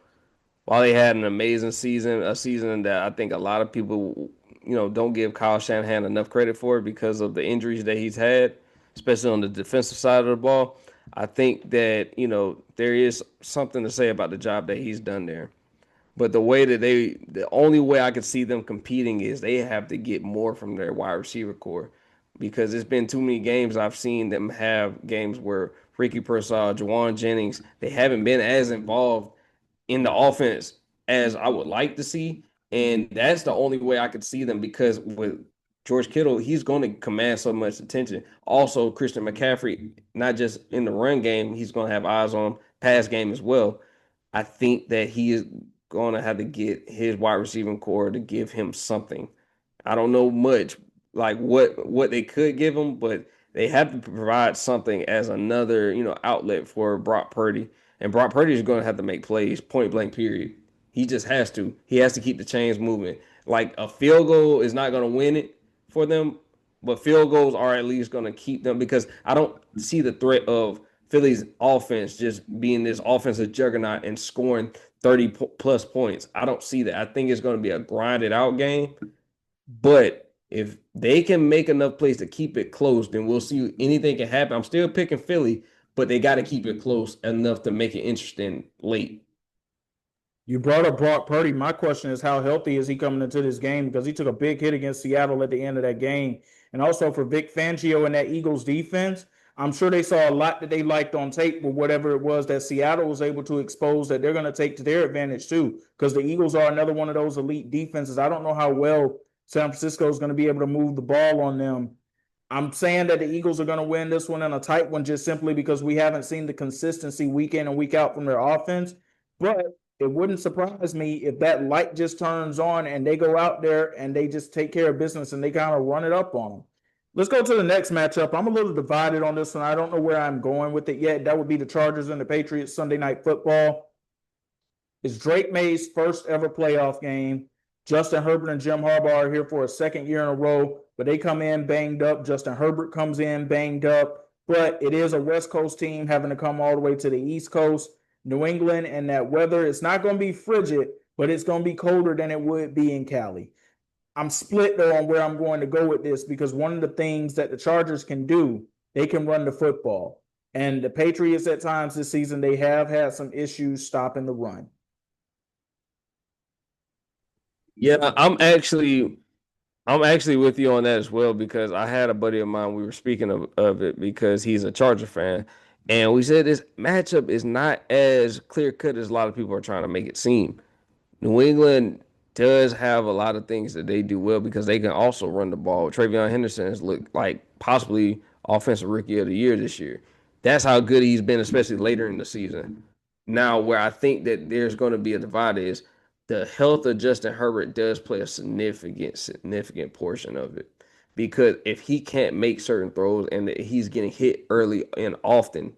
while they had an amazing season, a season that I think a lot of people, don't give Kyle Shanahan enough credit for because of the injuries that he's had, especially on the defensive side of the ball. I think that, there is something to say about the job that he's done there. But the only way I could see them competing is they have to get more from their wide receiver core, because it's been too many games I've seen them have games where Ricky Pearsall, Juwan Jennings, they haven't been as involved in the offense as I would like to see. And that's the only way I could see them, because with George Kittle, he's going to command so much attention. Also, Christian McCaffrey, not just in the run game, he's going to have eyes on him, pass game as well. I think that he is going to have to get his wide receiving core to give him something. I don't know much like what they could give him, but they have to provide something as another, outlet for Brock Purdy. And Brock Purdy is going to have to make plays, point blank, period. He just has to. He has to keep the chains moving. Like, a field goal is not going to win it for them, but field goals are at least going to keep them, because I don't see the threat of Philly's offense just being this offensive juggernaut and scoring 30 plus points. I don't see that. I think it's going to be a grinded out game. But if they can make enough plays to keep it close, then we'll see. Anything can happen. I'm still picking Philly, but they got to keep it close enough to make it interesting late. You brought up Brock Purdy. My question is, how healthy is he coming into this game? Because he took a big hit against Seattle at the end of that game. And also for Vic Fangio and that Eagles defense, I'm sure they saw a lot that they liked on tape with whatever it was that Seattle was able to expose that they're going to take to their advantage too. Because the Eagles are another one of those elite defenses. I don't know how well San Francisco is going to be able to move the ball on them. I'm saying that the Eagles are going to win this one in a tight one, just simply because we haven't seen the consistency week in and week out from their offense. But it wouldn't surprise me if that light just turns on and they go out there and they just take care of business and they kind of run it up on them. Let's go to the next matchup. I'm a little divided on this one. I don't know where I'm going with it yet. That would be the Chargers and the Patriots Sunday Night Football. It's Drake May's first ever playoff game. Justin Herbert and Jim Harbaugh are here for a second year in a row, but they come in banged up. Justin Herbert comes in banged up, but it is a West Coast team having to come all the way to the East Coast. New England and that weather, it's not going to be frigid, but it's going to be colder than it would be in Cali. I'm split though on where I'm going to go with this, because one of the things that the Chargers can do, they can run the football. And the Patriots at times this season, they have had some issues stopping the run. Yeah, I'm actually with you on that as well, because I had a buddy of mine, we were speaking of it because he's a Charger fan, and we said this matchup is not as clear cut as a lot of people are trying to make it seem. New England does have a lot of things that they do well, because they can also run the ball. Travion Henderson has looked like possibly offensive rookie of the year this year. That's how good he's been, especially later in the season. Now, where I think that there's going to be a divide is the health of Justin Herbert does play a significant portion of it. Because if he can't make certain throws and he's getting hit early and often,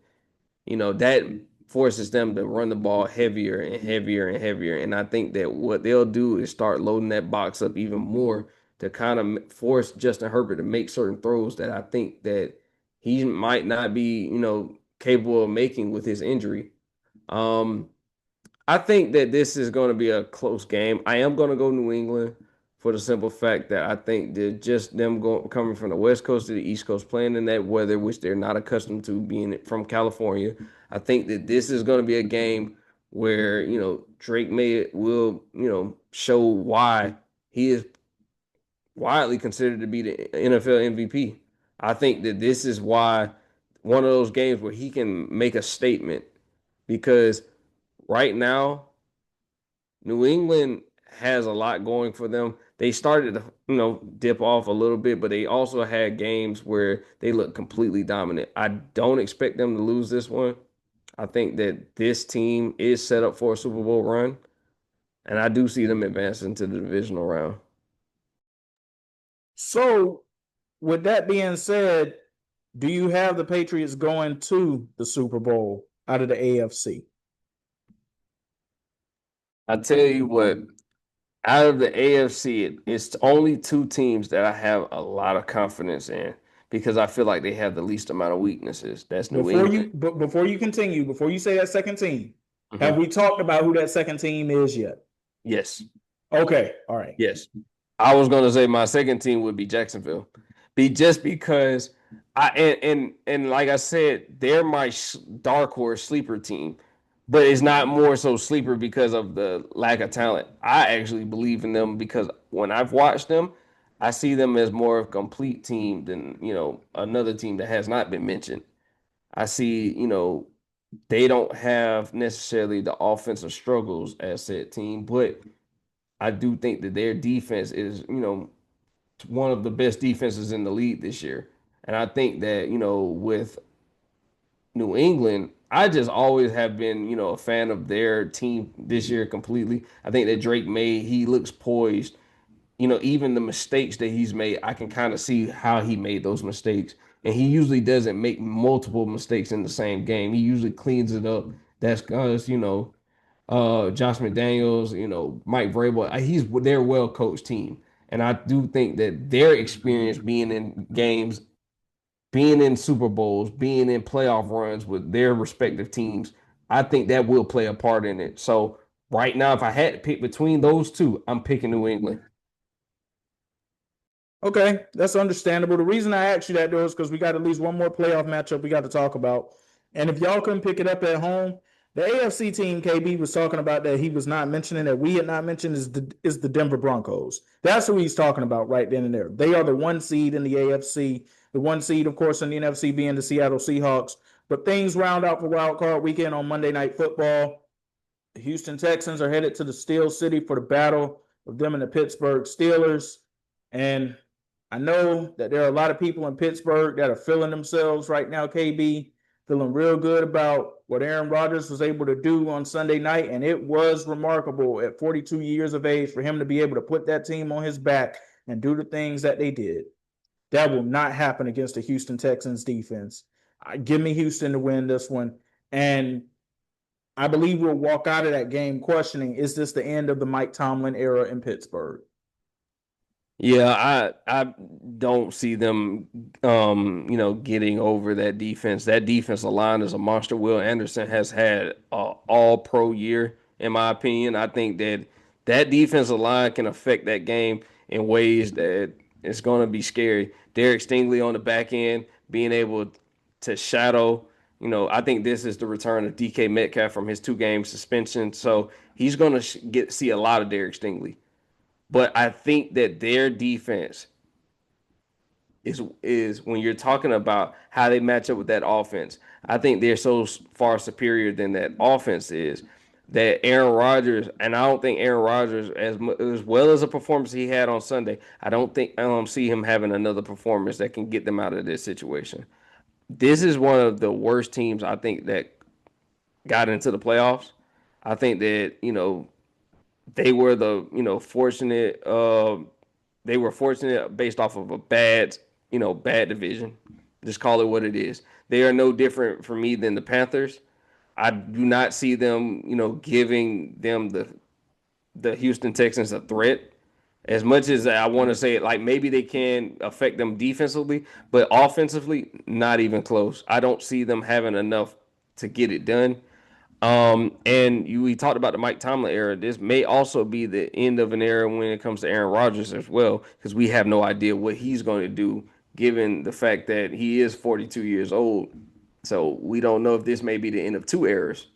that forces them to run the ball heavier and heavier and heavier. And I think that what they'll do is start loading that box up even more to kind of force Justin Herbert to make certain throws that I think that he might not be, capable of making with his injury. I think that this is going to be a close game. I am going to go New England for the simple fact that I think that just them coming from the West Coast to the East Coast, playing in that weather, which they're not accustomed to being from California. I think that this is going to be a game where, Drake May will, show why he is widely considered to be the NFL MVP. I think that this is why one of those games where he can make a statement because right now, New England has a lot going for them. They started to, dip off a little bit, but they also had games where they looked completely dominant. I don't expect them to lose this one. I think that this team is set up for a Super Bowl run, and I do see them advancing to the divisional round. So, with that being said, do you have the Patriots going to the Super Bowl out of the AFC? I tell you what, out of the AFC, it's only two teams that I have a lot of confidence in because I feel like they have the least amount of weaknesses. That's New England. Before you continue, before you say that second team, Mhm. have we talked about who that second team is yet? Yes. Okay, all right. Yes. I was going to say my second team would be Jacksonville. Just because and like I said, they're my dark horse sleeper team. But it's not more so sleeper because of the lack of talent. I actually believe in them because when I've watched them, I see them as more of a complete team than, another team that has not been mentioned. I see, they don't have necessarily the offensive struggles as said team, but I do think that their defense is, one of the best defenses in the league this year. And I think that, with New England, I just always have been, a fan of their team this year completely. I think that Drake May, he looks poised. Even the mistakes that he's made, I can kind of see how he made those mistakes. And he usually doesn't make multiple mistakes in the same game. He usually cleans it up. That's because, Josh McDaniels, Mike Vrabel, they're a well coached team. And I do think that their experience being in games, being in Super Bowls, being in playoff runs with their respective teams, I think that will play a part in it. So right now, if I had to pick between those two, I'm picking New England. Okay, that's understandable. The reason I asked you that though is because we got at least one more playoff matchup we got to talk about. And if y'all couldn't pick it up at home, the AFC team KB was talking about that he was not mentioning that we had not mentioned is the Denver Broncos. That's who he's talking about right then and there. They are the one seed in the AFC. The one seed, of course, in the NFC being the Seattle Seahawks. But things round out for Wild Card Weekend on Monday Night Football. The Houston Texans are headed to the Steel City for the battle of them and the Pittsburgh Steelers. And I know that there are a lot of people in Pittsburgh that are feeling themselves right now, KB, feeling real good about what Aaron Rodgers was able to do on Sunday night. And it was remarkable at 42 years of age for him to be able to put that team on his back and do the things that they did. That will not happen against the Houston Texans defense. Give me Houston to win this one. And I believe we'll walk out of that game questioning, is this the end of the Mike Tomlin era in Pittsburgh? Yeah, I don't see them getting over that defense. That defensive line is a monster. Will Anderson has had an all pro year, in my opinion. I think that defensive line can affect that game in ways that it's going to be scary. Derek Stingley on the back end, being able to shadow, I think this is the return of DK Metcalf from his 2-game suspension. So he's going to see a lot of Derek Stingley. But I think that their defense is when you're talking about how they match up with that offense. I think they're so far superior than that offense is that Aaron Rodgers, and I don't think Aaron Rodgers, as well as a performance he had on Sunday, I don't see him having another performance that can get them out of this situation. This is one of the worst teams I think that got into the playoffs. I think that they were fortunate. They were fortunate based off of a bad division. Just call it what it is. They are no different for me than the Panthers. I do not see them, giving them the Houston Texans a threat. As much as I want to say it, like maybe they can affect them defensively, but offensively, not even close. I don't see them having enough to get it done. We talked about the Mike Tomlin era. This may also be the end of an era when it comes to Aaron Rodgers as well, because we have no idea what he's going to do, given the fact that he is 42 years old. So we don't know if this may be the end of two eras.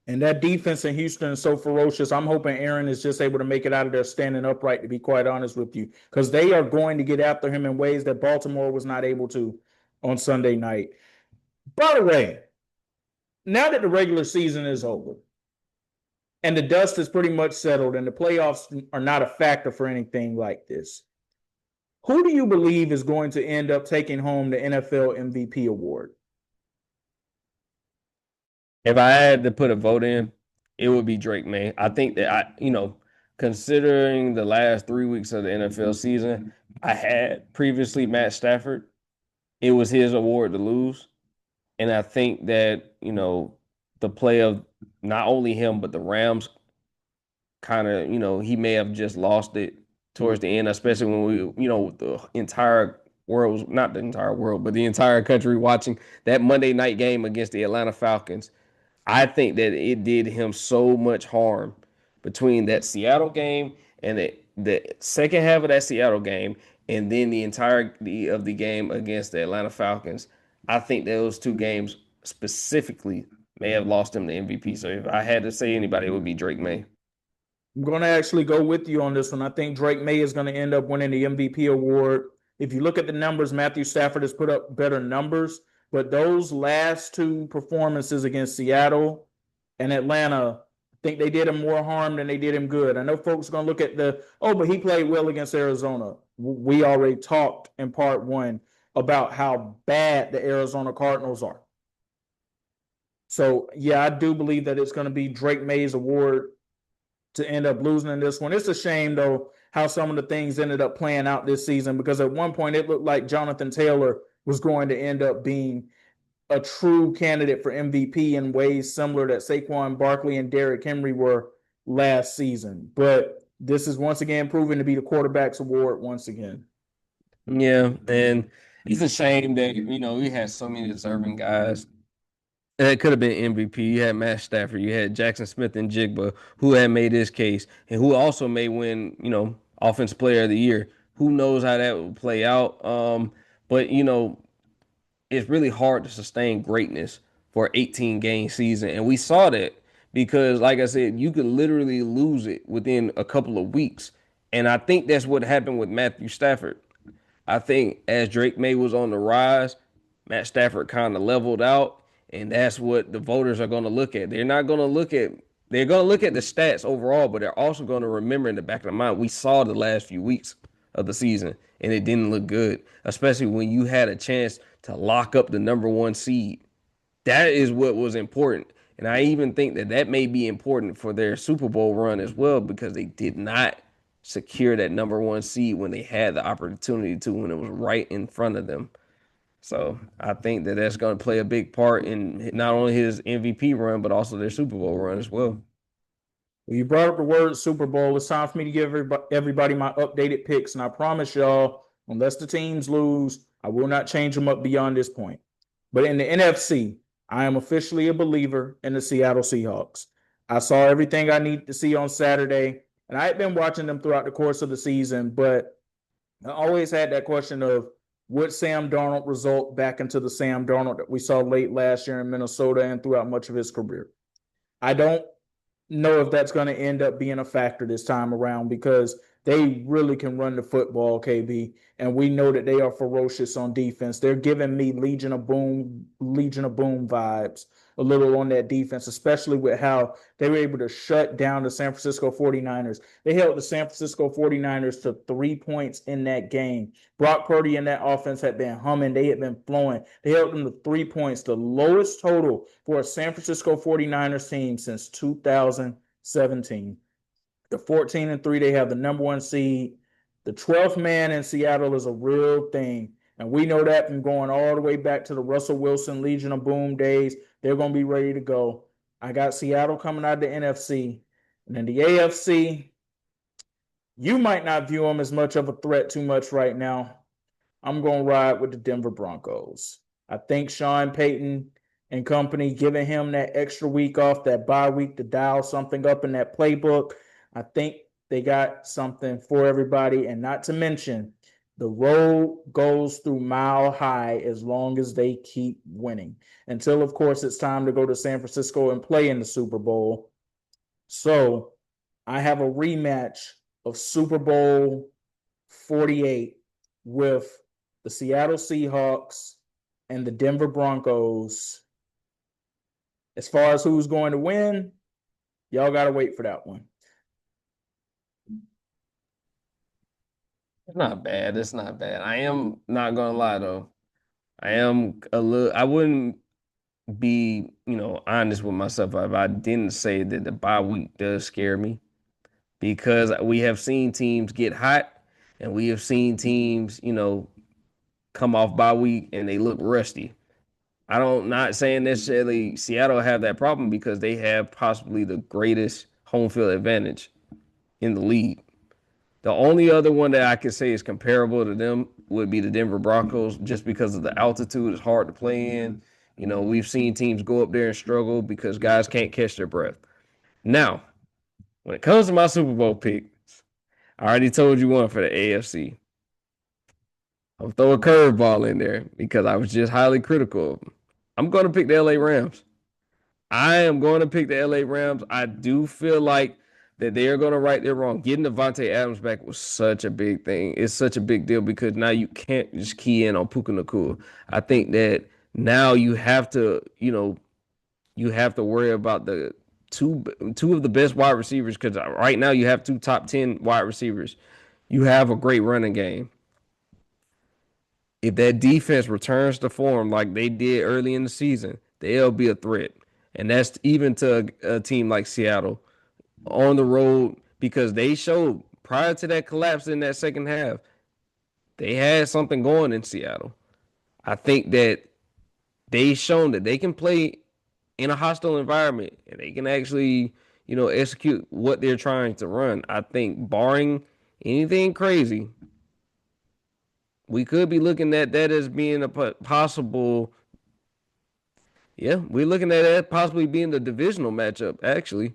And that defense in Houston is so ferocious. I'm hoping Aaron is just able to make it out of there standing upright, to be quite honest with you, because they are going to get after him in ways that Baltimore was not able to on Sunday night. By the way, now that the regular season is over and the dust is pretty much settled and the playoffs are not a factor for anything like this, who do you believe is going to end up taking home the NFL MVP award? If I had to put a vote in, it would be Drake May. I think that considering the last 3 weeks of the NFL season, I had previously Matt Stafford. It was his award to lose. And I think that, the play of not only him, but the Rams kind of, he may have just lost it towards the end, especially when the entire world, not the entire world, but the entire country watching that Monday night game against the Atlanta Falcons. I think that it did him so much harm between that Seattle game and the second half of that Seattle game, and then the entirety of the game against the Atlanta Falcons. I think those two games specifically may have lost him the MVP. So if I had to say anybody, it would be Drake May. I'm going to actually go with you on this one. I think Drake May is going to end up winning the MVP award. If you look at the numbers, Matthew Stafford has put up better numbers, but those last two performances against Seattle and Atlanta, I think they did him more harm than they did him good. I know folks are going to look at but he played well against Arizona. We already talked in part one about how bad the Arizona Cardinals are. So, yeah, I do believe that it's going to be Drake May's award to end up losing in this one. It's a shame, though, how some of the things ended up playing out this season, because at one point it looked like Jonathan Taylor was going to end up being a true candidate for MVP in ways similar that Saquon Barkley and Derrick Henry were last season. But this is once again proven to be the quarterback's award once again. Yeah, and it's a shame that, we had so many deserving guys. It could have been MVP. You had Matt Stafford. You had Jackson Smith and Jigba, who had made his case, and who also may win, Offensive Player of the Year. Who knows how that will play out? But it's really hard to sustain greatness for an 18-game season, and we saw that because, like I said, you could literally lose it within a couple of weeks, and I think that's what happened with Matthew Stafford. I think as Drake May was on the rise, Matt Stafford kind of leveled out. And that's what the voters are going to look at. They're going to look at the stats overall, but they're also going to remember in the back of their mind, we saw the last few weeks of the season and it didn't look good, especially when you had a chance to lock up the number one seed. That is what was important. And I even think that may be important for their Super Bowl run as well, because they did not secure that number one seed when they had the opportunity to, when it was right in front of them. So I think that that's going to play a big part in not only his MVP run, but also their Super Bowl run as well. Well, you brought up the word Super Bowl. It's time for me to give everybody my updated picks. And I promise y'all, unless the teams lose, I will not change them up beyond this point. But in the NFC, I am officially a believer in the Seattle Seahawks. I saw everything I needed to see on Saturday, and I had been watching them throughout the course of the season, but I always had that question of, would Sam Darnold result back into the Sam Darnold that we saw late last year in Minnesota and throughout much of his career? I don't know if that's going to end up being a factor this time around, because they really can run the football, KB, and we know that they are ferocious on defense. They're giving me Legion of Boom vibes a little on that defense, especially with how they were able to shut down the San Francisco 49ers. They held the San Francisco 49ers to 3 points in that game. Brock Purdy and that offense had been humming. They had been flowing. They held them to 3 points, the lowest total for a San Francisco 49ers team since 2017. The 14-3, they have the number 1 seed. The 12th man in Seattle is a real thing. And we know that from going all the way back to the Russell Wilson Legion of Boom days. They're going to be ready to go. I got Seattle coming out of the NFC. And then the AFC, you might not view them as much of a threat too much right now. I'm going to ride with the Denver Broncos. I think Sean Payton and company giving him that extra week off, that bye week to dial something up in that playbook. I think they got something for everybody. And not to mention, the road goes through Mile High as long as they keep winning. Until, of course, it's time to go to San Francisco and play in the Super Bowl. So I have a rematch of Super Bowl 48 with the Seattle Seahawks and the Denver Broncos. As far as who's going to win, y'all got to wait for that one. It's not bad. It's not bad. I am not gonna lie though. I wouldn't be, honest with myself if I didn't say that the bye week does scare me, because we have seen teams get hot and we have seen teams, come off bye week and they look rusty. Not saying necessarily Seattle have that problem, because they have possibly the greatest home field advantage in the league. The only other one that I could say is comparable to them would be the Denver Broncos, just because of the altitude. It's hard to play in. We've seen teams go up there and struggle because guys can't catch their breath. Now, when it comes to my Super Bowl picks, I already told you one for the AFC. I'll throw a curveball in there because I was just highly critical of them. I'm going to pick the LA Rams. I am going to pick the LA Rams. I do feel like that they are going to right their wrong. Getting Devontae Adams back was such a big thing. It's such a big deal because now you can't just key in on Puka Nacua. I think that now you have to, you have to worry about the two of the best wide receivers, because right now you have 2 top 10 wide receivers. You have a great running game. If that defense returns to form like they did early in the season, they'll be a threat. And that's even to a team like Seattle on the road, because they showed prior to that collapse in that second half, they had something going in Seattle. I think that they've shown that they can play in a hostile environment and they can actually, execute what they're trying to run. I think barring anything crazy, we could be looking at that as being a possible. Yeah, we're looking at that possibly being the divisional matchup, actually.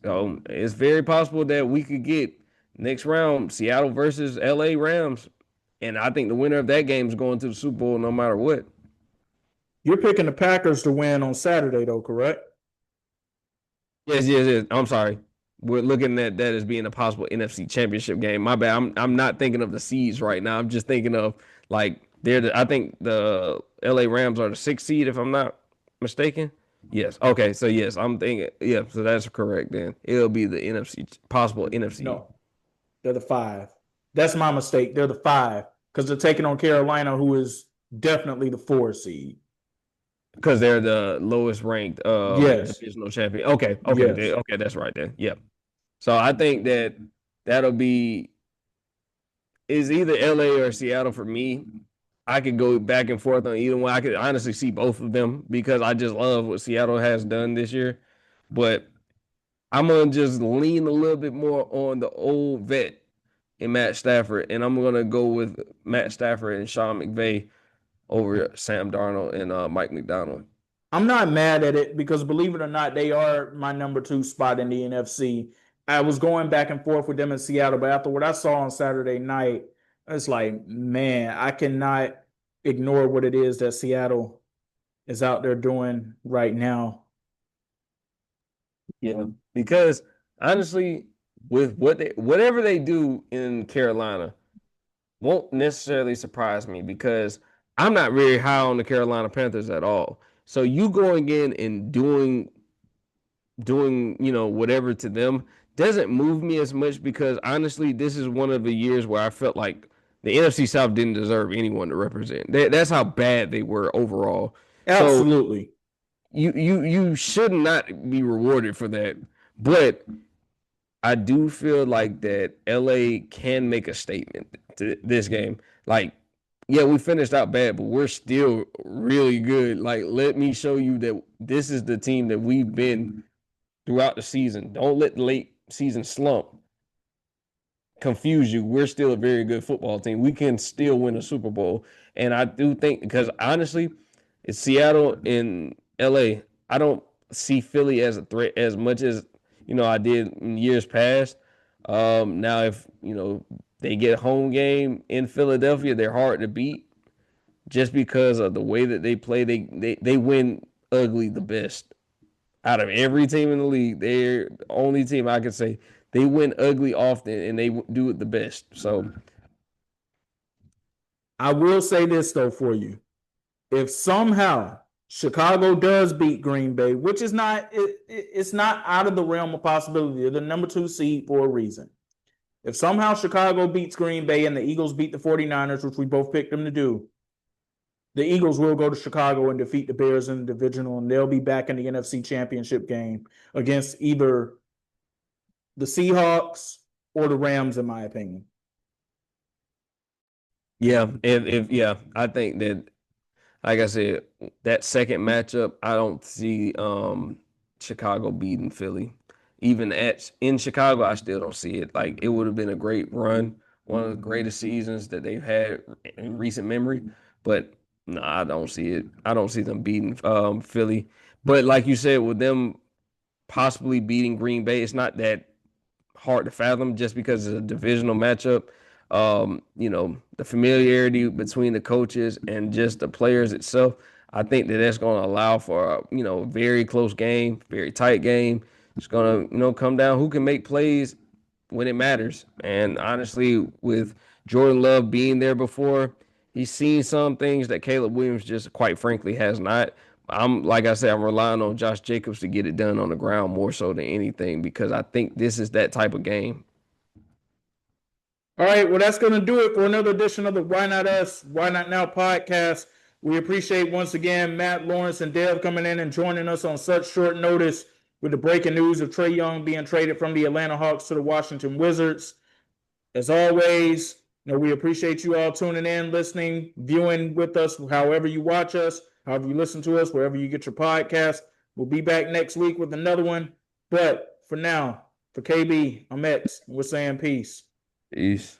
So it's very possible that we could get next round Seattle versus LA Rams. And I think the winner of that game is going to the Super Bowl no matter what. You're picking the Packers to win on Saturday, though, correct? Yes. I'm sorry. We're looking at that as being a possible NFC Championship game. My bad. I'm not thinking of the seeds right now. I'm just thinking of I think the LA Rams are the 6th seed, if I'm not mistaken. Yes. Okay. So yes, I'm thinking. Yeah. So that's correct. Then it'll be the possible NFC. No, they're the 5. That's my mistake. They're the 5 because they're taking on Carolina, who is definitely the 4 seed. Because they're the lowest ranked divisional champion. Okay. Yes. Okay. That's right then. Yep. So I think that'll be is either LA or Seattle for me. I could go back and forth on either one. I could honestly see both of them because I just love what Seattle has done this year. But I'm going to just lean a little bit more on the old vet in Matt Stafford. And I'm going to go with Matt Stafford and Sean McVay over Sam Darnold and Mike McDonald. I'm not mad at it because, believe it or not, they are my number 2 spot in the NFC. I was going back and forth with them in Seattle, but after what I saw on Saturday night, it's like, man, I cannot ignore what it is that Seattle is out there doing right now. Yeah, because honestly, with whatever they do in Carolina won't necessarily surprise me, because I'm not very high on the Carolina Panthers at all. So you going in and doing whatever to them doesn't move me as much, because honestly, this is one of the years where I felt like the NFC South didn't deserve anyone to represent. That's how bad they were overall. Absolutely. So you should not be rewarded for that. But I do feel like that LA can make a statement to this game. Like, yeah, we finished out bad, but we're still really good. Like, let me show you that this is the team that we've been throughout the season. Don't let the late season slump confuse you. We're still a very good football team. We can still win a Super Bowl. And I do think, because honestly, it's Seattle and LA. I don't see Philly as a threat as much as I did in years past. Now, if they get a home game in Philadelphia, they're hard to beat just because of the way that they play. They win ugly the best out of every team in the league. They're the only team I can say they win ugly often, and they do it the best. So I will say this though for you: if somehow Chicago does beat Green Bay, which is it's not out of the realm of possibility. They're the number 2 seed for a reason. If somehow Chicago beats Green Bay and the Eagles beat the 49ers, which we both picked them to do, the Eagles will go to Chicago and defeat the Bears in the divisional, and they'll be back in the NFC Championship game against either the Seahawks or the Rams, in my opinion. yeah, I think that, like I said, that second matchup, I don't see Chicago beating Philly. Even in Chicago, I still don't see it. Like, it would have been a great run, one of the greatest seasons that they've had in recent memory. But no, I don't see it. I don't see them beating Philly. But like you said, with them possibly beating Green Bay, it's not that hard to fathom just because it's a divisional matchup. The familiarity between the coaches and just the players itself, I think that's going to allow for a very close game, very tight game. It's going to come down who can make plays when it matters. And honestly, with Jordan Love being there before, he's seen some things that Caleb Williams just quite frankly has not. Like I said, I'm relying on Josh Jacobs to get it done on the ground more so than anything, because I think this is that type of game. All right, well, that's going to do it for another edition of the Why Not Us, Why Not Now podcast. We appreciate once again Matt, Lawrence, and Dev coming in and joining us on such short notice with the breaking news of Trae Young being traded from the Atlanta Hawks to the Washington Wizards. As always, we appreciate you all tuning in, listening, viewing with us, however you watch us, however you listen to us, wherever you get your podcast. We'll be back next week with another one. But for now, for KB, I'm X, and we're saying peace. Peace.